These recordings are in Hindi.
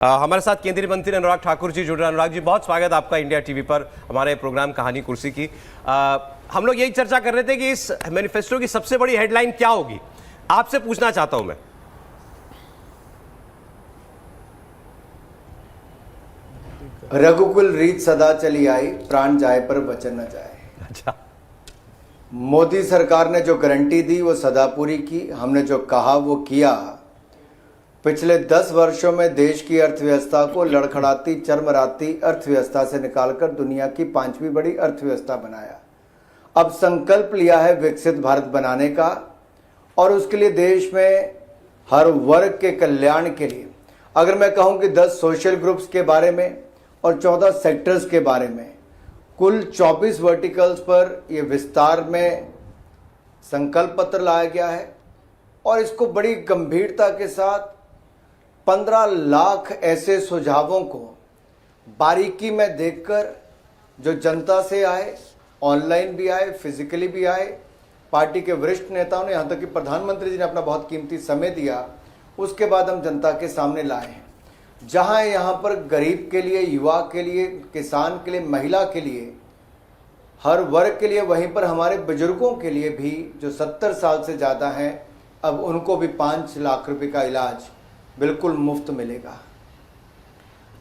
हमारे साथ केंद्रीय मंत्री अनुराग ठाकुर जी जुड़ रहे हैं। अनुराग जी, बहुत स्वागत आपका इंडिया टीवी पर हमारे प्रोग्राम कहानी कुर्सी की। हम लोग यही चर्चा कर रहे थे कि इस मैनिफेस्टो की सबसे बड़ी हेडलाइन क्या होगी। आपसे पूछना चाहता हूं मैं। रघुकुल रीत सदा चली आई, प्राण जाए पर वचन न जाए। अच्छा, मोदी सरकार ने जो गारंटी दी वो सदा पूरी की। हमने जो कहा वो किया। पिछले 10 वर्षों में देश की अर्थव्यवस्था को लड़खड़ाती चरमराती अर्थव्यवस्था से निकालकर दुनिया की 5वीं बड़ी अर्थव्यवस्था बनाया। अब संकल्प लिया है विकसित भारत बनाने का, और उसके लिए देश में हर वर्ग के कल्याण के लिए, अगर मैं कहूं कि 10 सोशल ग्रुप्स के बारे में और 14 सेक्टर्स के बारे में, कुल 24 वर्टिकल्स पर यह विस्तार में संकल्प पत्र लाया गया है। और इसको बड़ी गंभीरता के साथ 15 लाख ऐसे सुझावों को बारीकी में देखकर, जो जनता से आए, ऑनलाइन भी आए, फिजिकली भी आए, पार्टी के वरिष्ठ नेताओं ने, यहाँ तक कि प्रधानमंत्री जी ने अपना बहुत कीमती समय दिया, उसके बाद हम जनता के सामने लाए हैं। जहाँ यहाँ पर गरीब के लिए, युवा के लिए, किसान के लिए, महिला के लिए, हर वर्ग के लिए, वहीं पर हमारे बुजुर्गों के लिए भी जो 70 साल से ज़्यादा हैं, अब उनको भी 5 लाख रुपए का इलाज बिल्कुल मुफ्त मिलेगा।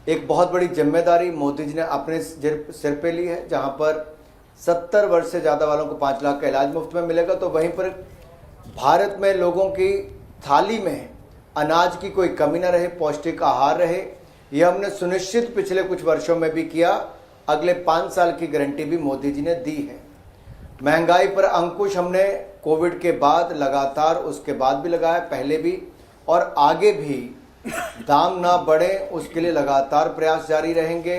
एक बहुत बड़ी जिम्मेदारी मोदी जी ने अपने सिर पे ली है, जहां पर 70 वर्ष से ज़्यादा वालों को 5 लाख का इलाज मुफ्त में मिलेगा। तो वहीं पर भारत में लोगों की थाली में अनाज की कोई कमी न रहे, पौष्टिक आहार रहे, यह हमने सुनिश्चित पिछले कुछ वर्षों में भी किया। अगले 5 साल की गारंटी भी मोदी जी ने दी है। महंगाई पर अंकुश हमने कोविड के बाद लगातार, उसके बाद भी लगाया, पहले भी और आगे भी दाम ना बढ़े उसके लिए लगातार प्रयास जारी रहेंगे।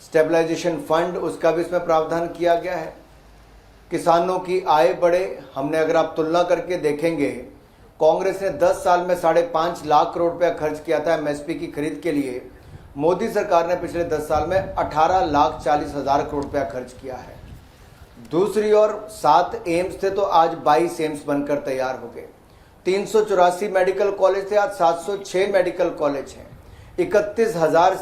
स्टेबलाइजेशन फंड, उसका भी इसमें प्रावधान किया गया है। किसानों की आय बढ़े, हमने, अगर आप तुलना करके देखेंगे, कांग्रेस ने 10 साल में 5.5 लाख करोड़ रुपया खर्च किया था एमएसपी की खरीद के लिए। मोदी सरकार ने पिछले 10 साल में 18,40,000 करोड़ रुपया खर्च किया है। दूसरी ओर 7 एम्स थे तो आज 22 एम्स बनकर तैयार हो गए। 384 मेडिकल कॉलेज थे, आज 706 मेडिकल कॉलेज हैं। 31,000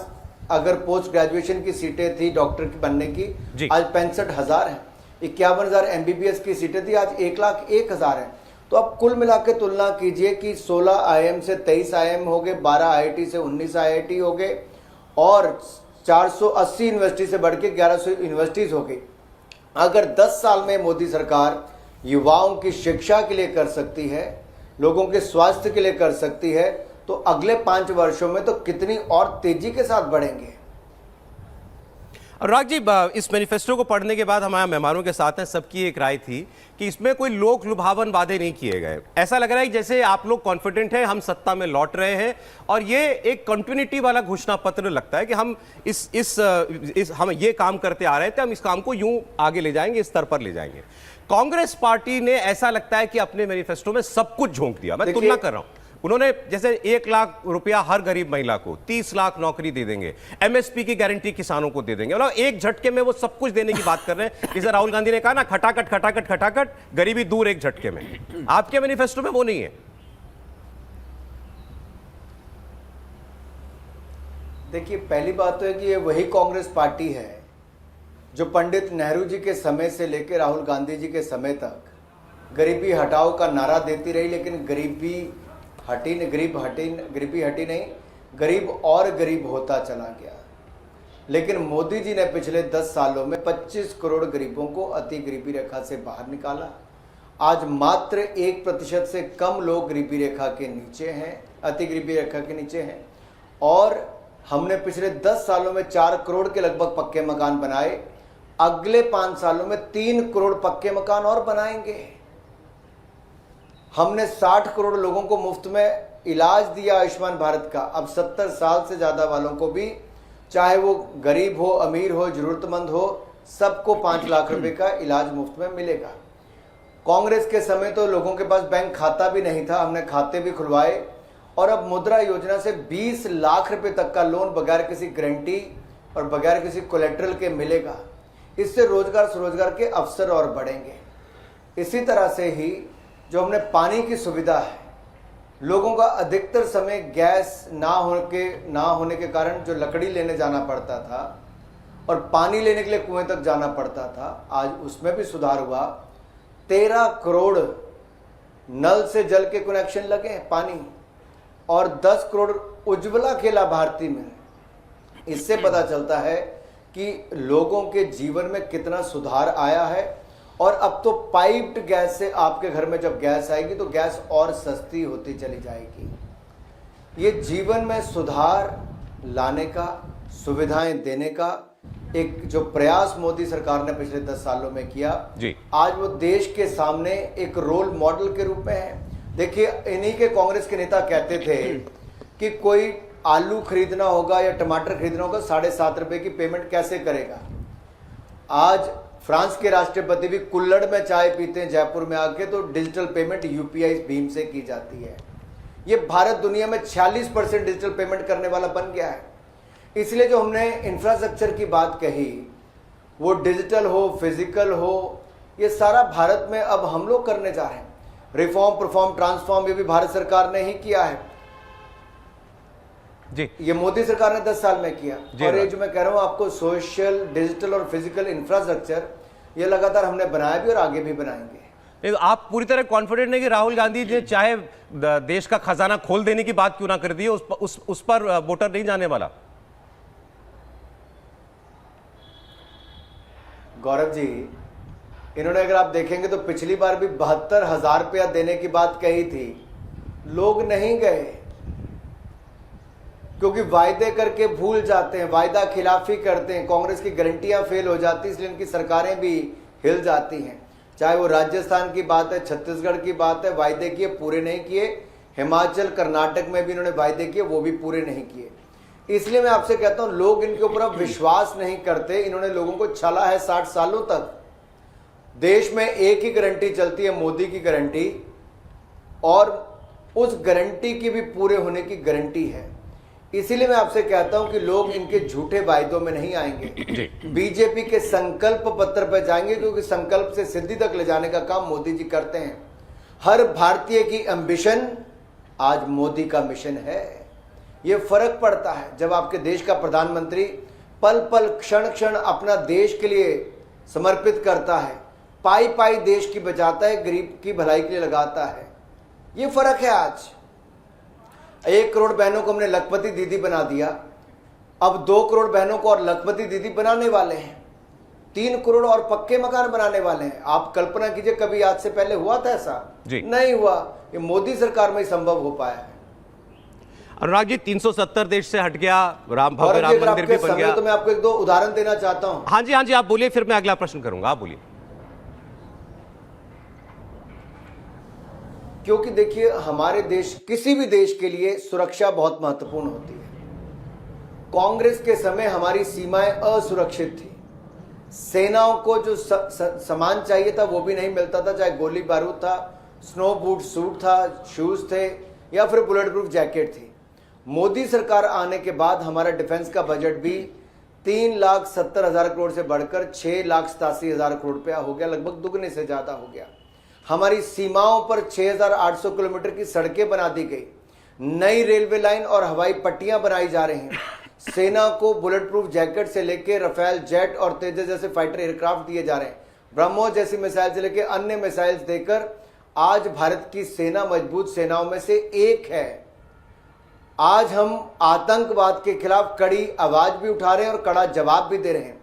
अगर पोस्ट ग्रेजुएशन की सीटें थी डॉक्टर की बनने की, आज 65,000 हैं। 51,000 एमबीबीएस की सीटें थी, आज 1,01,000 हैं। तो अब कुल मिला के तुलना कीजिए कि 16 आईएम से 23 आईएम हो गए, 12 आईआईटी से 19 आईआईटी हो गए, और 480 यूनिवर्सिटी से बढ़ के 1100 यूनिवर्सिटीज हो गई। अगर 10 साल में मोदी सरकार युवाओं की शिक्षा के लिए कर सकती है, लोगों के स्वास्थ्य के लिए कर सकती है, तो अगले 5 वर्षों में तो कितनी और तेजी के साथ बढ़ेंगे। अनुराग जी, इस मैनिफेस्टो को पढ़ने के बाद हमारे मेहमानों के साथ हैं, सबकी एक राय थी कि इसमें कोई लोक लुभावन वादे नहीं किए गए। ऐसा लग रहा है कि जैसे आप लोग कॉन्फिडेंट हैं, हम सत्ता में लौट रहे हैं, और ये एक कंटिन्यूटी वाला घोषणा पत्र लगता है कि हम हम ये काम करते आ रहे थे, हम इस काम को यूं आगे ले जाएंगे, इस स्तर पर ले जाएंगे। कांग्रेस पार्टी ने, ऐसा लगता है कि अपने मैनिफेस्टो में सब कुछ झोंक दिया। मैं तुलना कर रहा हूं, उन्होंने जैसे 1 लाख रुपया हर गरीब महिला को, 30 लाख नौकरी दे देंगे, एमएसपी की गारंटी किसानों को दे देंगे, मतलब एक झटके में वो सब कुछ देने की बात कर रहे हैं। जैसे राहुल गांधी ने कहा ना, खटाखट खटाखट खटाखट, गरीबी दूर एक झटके में। आपके मैनिफेस्टो में वो नहीं है। देखिए, पहली बात तो है कि ये वही कांग्रेस पार्टी है जो पंडित नेहरू जी के समय से लेकर राहुल गांधी जी के समय तक गरीबी हटाओ का नारा देती रही, लेकिन गरीबी हटी नहीं, गरीब और गरीब होता चला गया। लेकिन मोदी जी ने पिछले 10 सालों में 25 करोड़ गरीबों को अति गरीबी रेखा से बाहर निकाला। आज मात्र 1% से कम लोग गरीबी रेखा के नीचे हैं, अति गरीबी रेखा के नीचे हैं। और हमने पिछले 10 सालों में 4 करोड़ के लगभग पक्के मकान बनाए। अगले 5 सालों में 3 करोड़ पक्के मकान और बनाएंगे। हमने 60 करोड़ लोगों को मुफ्त में इलाज दिया आयुष्मान भारत का। अब 70 साल से ज़्यादा वालों को भी, चाहे वो गरीब हो, अमीर हो, ज़रूरतमंद हो, सबको 5 लाख रुपए का इलाज मुफ्त में मिलेगा। कांग्रेस के समय तो लोगों के पास बैंक खाता भी नहीं था, हमने खाते भी खुलवाए। और अब मुद्रा योजना से 20 लाख रुपए तक का लोन बगैर किसी गारंटी और बगैर किसी कोलेट्रल के मिलेगा। इससे रोजगार स्वरोजगार के अवसर और बढ़ेंगे। इसी तरह से ही जो हमने पानी की सुविधा है, लोगों का अधिकतर समय गैस ना होने के कारण जो लकड़ी लेने जाना पड़ता था और पानी लेने के लिए कुएं तक जाना पड़ता था, आज उसमें भी सुधार हुआ। 13 करोड़ नल से जल के कनेक्शन लगे हैं पानी, और 10 करोड़ उज्ज्वला के लाभार्थी में। इससे पता चलता है कि लोगों के जीवन में कितना सुधार आया है। और अब तो पाइप्ड गैस से आपके घर में जब गैस आएगी तो गैस और सस्ती होती चली जाएगी। ये जीवन में सुधार लाने का, सुविधाएं देने का एक जो प्रयास मोदी सरकार ने पिछले 10 सालों में किया जी, आज वो देश के सामने एक रोल मॉडल के रूप में है। देखिए, इन्हीं के कांग्रेस के नेता कहते थे कि कोई आलू खरीदना होगा या टमाटर खरीदना होगा 7.5 रुपए की पेमेंट कैसे करेगा। आज फ्रांस के राष्ट्रपति भी कुल्हड़ में चाय पीते हैं जयपुर में आके, तो डिजिटल पेमेंट यूपीआई भीम से की जाती है। ये भारत दुनिया में 46% डिजिटल पेमेंट करने वाला बन गया है। इसलिए जो हमने इंफ्रास्ट्रक्चर की बात कही, वो डिजिटल हो, फिजिकल हो, ये सारा भारत में अब हम लोग करने जा रहे हैं। रिफॉर्म, परफॉर्म, ट्रांसफॉर्म, ये भी भारत सरकार ने ही किया है जी। ये मोदी सरकार ने 10 साल में किया। और ये जो मैं कह रहा हूं आपको, सोशल, डिजिटल और फिजिकल इंफ्रास्ट्रक्चर, ये लगातार हमने बनाया भी और आगे भी बनाएंगे। आप पूरी तरह कॉन्फिडेंट नहीं कि राहुल गांधी जी चाहे देश का खजाना खोल देने की बात क्यों ना कर दी, उस पर वोटर नहीं जाने वाला? गौरव जी, इन्होंने अगर आप देखेंगे तो पिछली बार भी 72,000 रुपया देने की बात कही थी, लोग नहीं गए क्योंकि वायदे करके भूल जाते हैं, वायदा खिलाफी करते हैं, कांग्रेस की गारंटियां फेल हो जाती, इसलिए इनकी सरकारें भी हिल जाती हैं। चाहे वो राजस्थान की बात है, छत्तीसगढ़ की बात है, वायदे किए पूरे नहीं किए। हिमाचल, कर्नाटक में भी इन्होंने वायदे किए, वो भी पूरे नहीं किए। इसलिए मैं आपसे कहता हूं, लोग इनके ऊपर अब विश्वास नहीं करते। इन्होंने लोगों को छला है 60 सालों तक। देश में एक ही गारंटी चलती है, मोदी की गारंटी, और उस गारंटी की भी पूरे होने की गारंटी है। इसीलिए मैं आपसे कहता हूं कि लोग इनके झूठे वायदों में नहीं आएंगे, बीजेपी के संकल्प पत्र पर जाएंगे, क्योंकि संकल्प से सिद्धि तक ले जाने का काम मोदी जी करते हैं। हर भारतीय की एम्बिशन आज मोदी का मिशन है। ये फर्क पड़ता है जब आपके देश का प्रधानमंत्री पल पल, क्षण क्षण अपना देश के लिए समर्पित करता है, पाई पाई देश की बचाता है, गरीब की भलाई के लिए लगाता है। ये फर्क है। आज 1 करोड़ बहनों को हमने लखपति दीदी बना दिया, अब 2 करोड़ बहनों को और लखपति दीदी बनाने वाले हैं, 3 करोड़ और पक्के मकान बनाने वाले हैं। आप कल्पना कीजिए, कभी आज से पहले हुआ था ऐसा? नहीं हुआ। ये मोदी सरकार में ही संभव हो पाया है। अनुराग जी, 370 देश से हट गया, भव्य राम मंदिर भी बन गया। तो मैं आपको 1-2 उदाहरण देना चाहता हूं। हाँ जी, आप बोलिए, फिर मैं अगला प्रश्न करूंगा। आप बोलिए। क्योंकि देखिए, हमारे देश, किसी भी देश के लिए सुरक्षा बहुत महत्वपूर्ण होती है। कांग्रेस के समय हमारी सीमाएं असुरक्षित थी, सेनाओं को जो सामान चाहिए था वो भी नहीं मिलता था, चाहे गोली बारूद था, स्नो बूट सूट था, शूज थे, या फिर बुलेट प्रूफ जैकेट थी। मोदी सरकार आने के बाद हमारा डिफेंस का बजट भी 3,70,000 करोड़ से बढ़कर 6,87,000 करोड़ रुपया हो गया, लगभग दुगने से ज्यादा हो गया। हमारी सीमाओं पर 6,800 किलोमीटर की सड़कें बना दी गई, नई रेलवे लाइन और हवाई पट्टियां बनाई जा रही हैं। सेना को बुलेट प्रूफ जैकेट से लेकर रफेल जेट और तेजस जैसे फाइटर एयरक्राफ्ट दिए जा रहे हैं, ब्रह्मोस जैसी मिसाइल से लेकर अन्य मिसाइल्स देकर आज भारत की सेना मजबूत सेनाओं में से एक है। आज हम आतंकवाद के खिलाफ कड़ी आवाज भी उठा रहे हैं और कड़ा जवाब भी दे रहे हैं।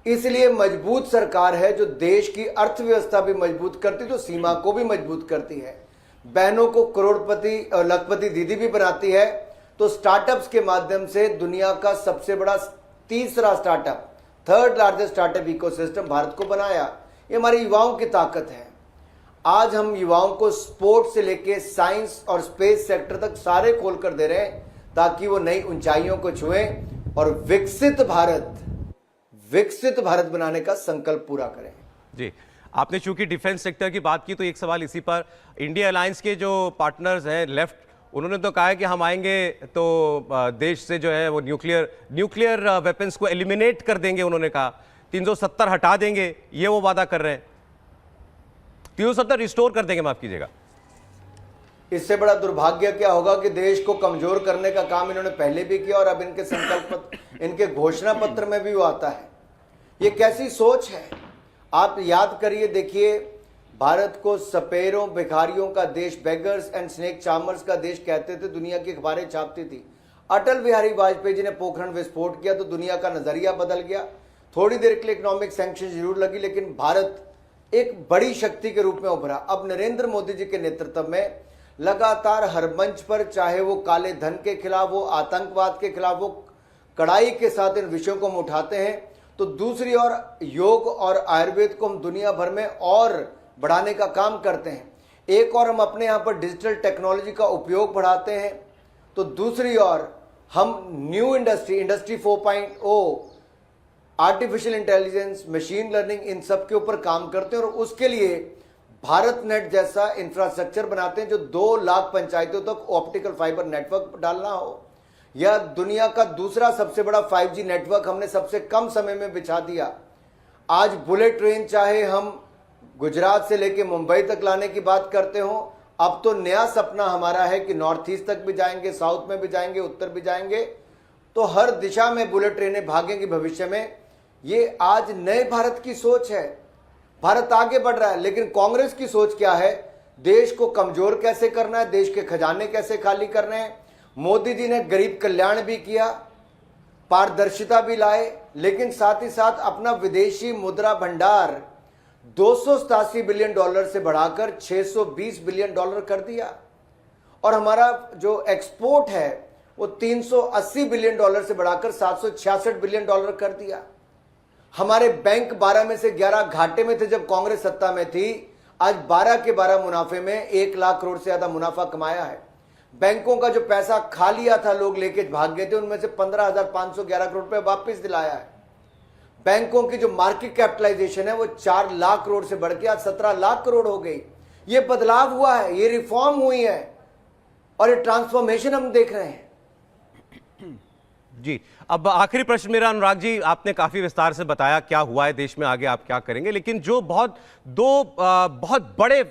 इसलिए मजबूत सरकार है जो देश की अर्थव्यवस्था भी मजबूत करती, तो सीमा को भी मजबूत करती है, बहनों को करोड़पति और लखपति दीदी भी बनाती है। तो स्टार्टअप्स के माध्यम से दुनिया का सबसे बड़ा तीसरा startup, 3rd largest startup ecosystem Bharat को बनाया। ये हमारे युवाओं की ताकत है। आज हम युवाओं को स्पोर्ट्स से लेके साइंस और स्पेस सेक्टर तक सारे खोल कर दे रहे हैं, ताकि वो नई ऊंचाइयों को छुएं और विकसित भारत बनाने का संकल्प पूरा करें। जी, आपने चूंकि डिफेंस सेक्टर की बात की, तो एक सवाल इसी पर। इंडिया अलायंस के जो पार्टनर्स हैं लेफ्ट, उन्होंने तो कहा है कि हम आएंगे तो देश से जो है वो न्यूक्लियर वेपन्स को एलिमिनेट कर देंगे। उन्होंने कहा 370 हटा देंगे, ये वो वादा कर रहे हैं। 370 रिस्टोर कर देंगे, माफ कीजिएगा। इससे बड़ा दुर्भाग्य क्या होगा कि देश को कमजोर करने का काम इन्होंने पहले भी किया और अब इनके संकल्प इनके घोषणा पत्र में भी वो आता है। ये कैसी सोच है? आप याद करिए, देखिए, भारत को सपेरों भिखारियों का देश, बेगर्स एंड स्नेक चार्मर्स का देश कहते थे, दुनिया की अखबारें छापती थी। अटल बिहारी वाजपेयी जी ने पोखरण विस्फोट किया तो दुनिया का नजरिया बदल गया। थोड़ी देर के लिए इकोनॉमिक सैंक्शन जरूर लगी, लेकिन भारत एक बड़ी शक्ति के रूप में उभरा। अब नरेंद्र मोदी जी के नेतृत्व में लगातार हर मंच पर, चाहे वो काले धन के खिलाफ हो, आतंकवाद के खिलाफ हो, कड़ाई के साथ इन विषयों को हम उठाते हैं। तो दूसरी ओर योग और आयुर्वेद को हम दुनिया भर में और बढ़ाने का काम करते हैं। एक और हम अपने यहाँ पर डिजिटल टेक्नोलॉजी का उपयोग बढ़ाते हैं, तो दूसरी ओर हम new industry 4.0, artificial intelligence, machine learning, इन सब के ऊपर काम करते हैं और उसके लिए भारत नेट जैसा इंफ्रास्ट्रक्चर बनाते हैं जो 2 लाख पंचायतों तक ऑप्टिकल फाइबर नेटवर्क डालना हो, या दुनिया का दूसरा सबसे बड़ा 5G नेटवर्क हमने सबसे कम समय में बिछा दिया। आज बुलेट ट्रेन चाहे हम गुजरात से लेके मुंबई तक लाने की बात करते हो, अब तो नया सपना हमारा है कि नॉर्थ ईस्ट तक भी जाएंगे, साउथ में भी जाएंगे, उत्तर भी जाएंगे, तो हर दिशा में बुलेट ट्रेनें भागेंगी भविष्य में। ये आज नए भारत की सोच है। भारत आगे बढ़ रहा है, लेकिन कांग्रेस की सोच क्या है? देश को कमजोर कैसे करना है, देश के खजाने कैसे खाली करने हैं। मोदी जी ने गरीब कल्याण भी किया, पारदर्शिता भी लाए, लेकिन साथ ही साथ अपना विदेशी मुद्रा भंडार 287 बिलियन डॉलर से बढ़ाकर 620 बिलियन डॉलर कर दिया, और हमारा जो एक्सपोर्ट है वो 380 बिलियन डॉलर से बढ़ाकर 766 बिलियन डॉलर कर दिया। हमारे बैंक 12 में से 11 घाटे में थे जब कांग्रेस सत्ता में थी, आज 12 के 12 मुनाफे में 1 लाख करोड़ से ज्यादा मुनाफा कमाया है। बैंकों का जो पैसा खा लिया था, लोग लेके भाग गए थे, उनमें से 15,511 करोड़ रुपए वापस दिलाया है। बैंकों की जो मार्केट कैपिटलाइजेशन है वो 4 लाख करोड़ से बढ़ के आज 17 लाख करोड़ हो गई। ये बदलाव हुआ है, ये रिफॉर्म हुई है और ये ट्रांसफॉर्मेशन हम देख रहे हैं। जी, अब आखिरी प्रश्न मेरा, अनुराग जी, आपने काफी विस्तार से बताया क्या हुआ है देश में, आगे आप क्या करेंगे, लेकिन जो बहुत बड़े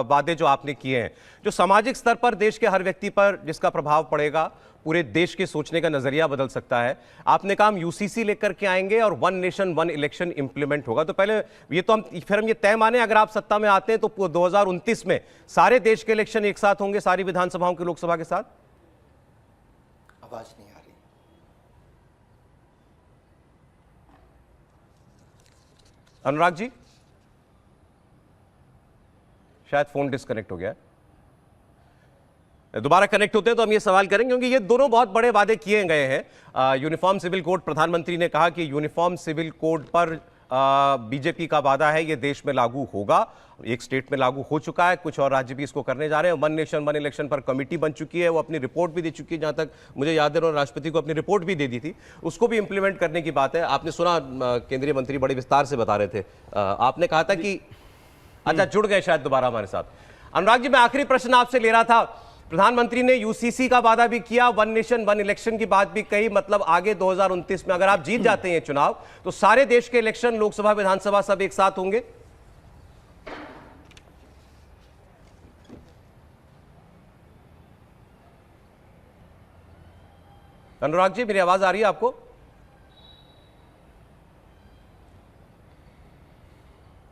वादे जो आपने किए हैं, जो सामाजिक स्तर पर देश के हर व्यक्ति पर जिसका प्रभाव पड़ेगा, पूरे देश के सोचने का नजरिया बदल सकता है। आपने कहा हम यूसीसी लेकर के आएंगे और 1 नेशन 1 इलेक्शन इंप्लीमेंट होगा। तो पहले ये तो हम ये तय माने, अगर आप सत्ता में आते हैं तो 2029 में सारे देश के इलेक्शन एक साथ होंगे, सारी विधानसभाओं के, लोकसभा के साथ? आवाज नहीं आ रही। अनुराग जी, शायद फोन डिस्कनेक्ट हो गया है, दोबारा कनेक्ट होते हैं तो हम ये सवाल करेंगे, क्योंकि ये दोनों बहुत बड़े वादे किए गए हैं। यूनिफॉर्म सिविल कोड, प्रधानमंत्री ने कहा कि यूनिफॉर्म सिविल कोड पर बीजेपी का वादा है ये देश में लागू होगा। एक स्टेट में लागू हो चुका है, कुछ और राज्य भी इसको करने जा रहे हैं। 1 नेशन 1 इलेक्शन पर कमेटी बन चुकी है, वो अपनी रिपोर्ट भी दे चुकी है, जहां तक मुझे याद है, और राष्ट्रपति को अपनी रिपोर्ट भी दे दी थी, उसको भी इंप्लीमेंट करने की बात है। आपने सुना केंद्रीय मंत्री बड़े विस्तार से बता रहे थे, आपने कहा था कि अच्छा, जुड़ गए शायद दोबारा हमारे साथ। अनुराग जी, मैं आखिरी प्रश्न आपसे ले रहा था, प्रधानमंत्री ने यूसीसी का वादा भी किया, 1 नेशन 1 इलेक्शन की बात भी कही, मतलब आगे 2029 में अगर आप जीत जाते हैं चुनाव तो सारे देश के इलेक्शन, लोकसभा, विधानसभा सब एक साथ होंगे? अनुराग जी, मेरी आवाज आ रही है आपको?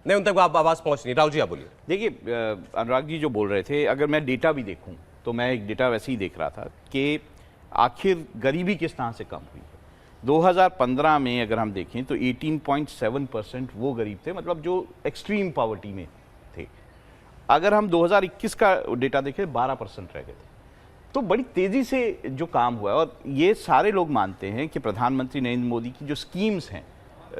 नहीं, उन तक आप आवाज पहुंच नहीं। राव जी, आप बोलिए। देखिए, अनुराग जी जो बोल रहे थे, अगर मैं डेटा भी देखूं तो मैं एक डेटा वैसे ही देख रहा था कि आखिर गरीबी किस तरह से कम हुई है। 2015 में अगर हम देखें तो 18.7% वो गरीब थे, मतलब जो एक्सट्रीम पॉवर्टी में थे। अगर हम 2021 का डेटा देखें 12% रह गए थे। तो बड़ी तेज़ी से जो काम हुआ है, और ये सारे लोग मानते हैं कि प्रधानमंत्री नरेंद्र मोदी की जो स्कीम्स हैं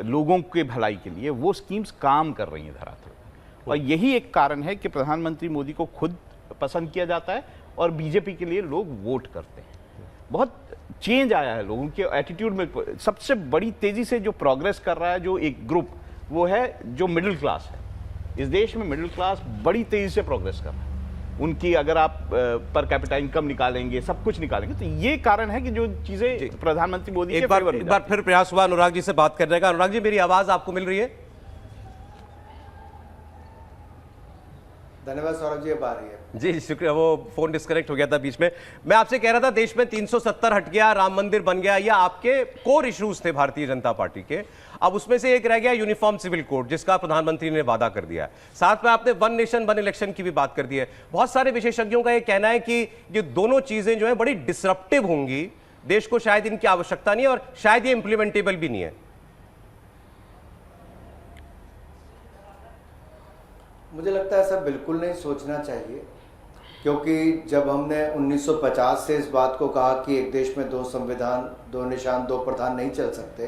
लोगों के भलाई के लिए, वो स्कीम्स काम कर रही हैं धरातल। और यही एक कारण है कि प्रधानमंत्री मोदी को खुद पसंद किया जाता है और बीजेपी के लिए लोग वोट करते हैं। बहुत चेंज आया है लोगों के एटीट्यूड में। सबसे बड़ी तेज़ी से जो प्रोग्रेस कर रहा है जो एक ग्रुप, वो है जो मिडिल क्लास है। इस देश में मिडिल क्लास बड़ी तेज़ी से प्रोग्रेस कर रहा है। उनकी अगर आप पर कैपिटा इनकम निकालेंगे, सब कुछ निकालेंगे, तो ये कारण है कि जो चीजें प्रधानमंत्री मोदी एक बार फिर प्रयास हुआ अनुराग जी से बात करने का। अनुराग जी, मेरी आवाज आपको मिल रही है? धन्यवाद सौरभ जी, अब आ रही है। जी शुक्रिया, वो फोन डिस्कनेक्ट हो गया था बीच में। मैं आपसे कह रहा था देश में 370 हट गया, राम मंदिर बन गया, या आपके कोर इश्यूज थे भारतीय जनता पार्टी के। अब उसमें से एक रह गया यूनिफॉर्म सिविल कोड, जिसका प्रधानमंत्री ने वादा कर दिया है। साथ में आपने वन नेशन वन इलेक्शन की भी बात कर दी है। बहुत सारे विशेषज्ञों का यह कहना है कि ये दोनों चीजें जो है बड़ी डिसरप्टिव होंगी, देश को शायद इनकी आवश्यकता नहीं है और शायद ये इंप्लीमेंटेबल भी नहीं है। मुझे लगता है ऐसा बिल्कुल नहीं सोचना चाहिए, क्योंकि जब हमने 1950 से इस बात को कहा कि एक देश में 2 संविधान, 2 निशान, 2 प्रधान नहीं चल सकते,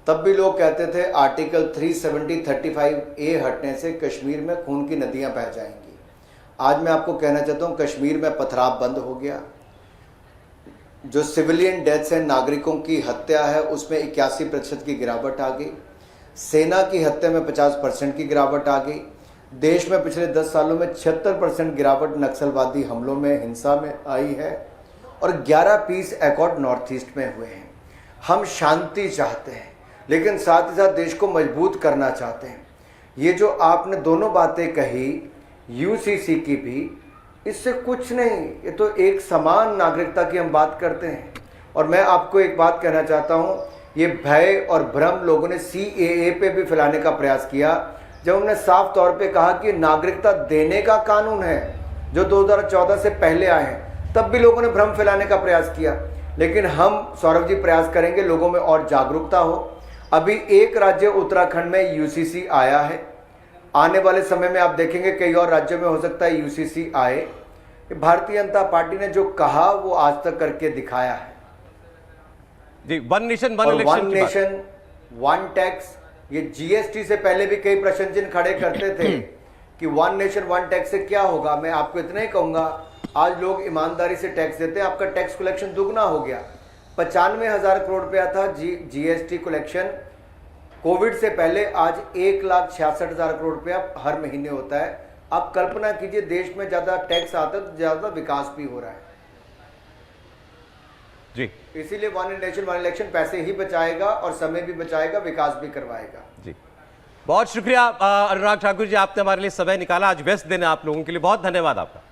तब भी लोग कहते थे आर्टिकल 370 35A हटने से कश्मीर में खून की नदियां बह जाएंगी। आज मैं आपको कहना चाहता हूं, कश्मीर में पथराव बंद हो गया। जो सिविलियन डेथ्स हैं, नागरिकों की हत्या है, उसमें 81% की गिरावट आ गई। सेना की हत्या में 50% की गिरावट आ गई। देश में पिछले 10 सालों में 76% गिरावट नक्सलवादी हमलों में, हिंसा में आई है, और 11 पीस एकॉर्ड नॉर्थ ईस्ट में हुए हैं। हम शांति चाहते हैं, लेकिन साथ ही साथ देश को मजबूत करना चाहते हैं। ये जो आपने दोनों बातें कही, यूसीसी की भी, इससे कुछ नहीं, ये तो एक समान नागरिकता की हम बात करते हैं। और मैं आपको एक बात कहना चाहता हूँ, ये भय और भ्रम लोगों ने CAA पे भी फैलाने का प्रयास किया, जब उन्होंने साफ तौर पे कहा कि नागरिकता देने का कानून है, जो 2014 से पहले आए हैं, तब भी लोगों ने भ्रम फैलाने का प्रयास किया। लेकिन हम, सौरभ जी, प्रयास करेंगे लोगों में और जागरूकता हो। अभी एक राज्य उत्तराखंड में यूसीसी आया है, आने वाले समय में आप देखेंगे कई और राज्यों में हो सकता है यूसीसी आए। भारतीय जनता पार्टी ने जो कहा वो आज तक करके दिखाया है जी। One nation one election, one nation one tax, ये जीएसटी से पहले भी कई प्रश्न चिन्ह खड़े करते थे कि वन नेशन वन टैक्स से क्या होगा। मैं आपको इतना ही कहूंगा, आज लोग ईमानदारी से टैक्स देते हैं, आपका टैक्स कलेक्शन दुगना हो गया। 95,000 करोड़ रुपया था जीएसटी कलेक्शन कोविड से पहले, आज 1,66,000 करोड़ रुपया हर महीने होता है। आप कल्पना कीजिए, देश में ज्यादा टैक्स आता है तो ज्यादा विकास भी हो रहा है जी। इसीलिए वन नेशन वन इलेक्शन पैसे ही बचाएगा और समय भी बचाएगा, विकास भी करवाएगा जी। बहुत शुक्रिया अनुराग ठाकुर जी, आपने हमारे लिए समय निकाला। आज व्यस्त दिन है आप लोगों के लिए, बहुत धन्यवाद आपका।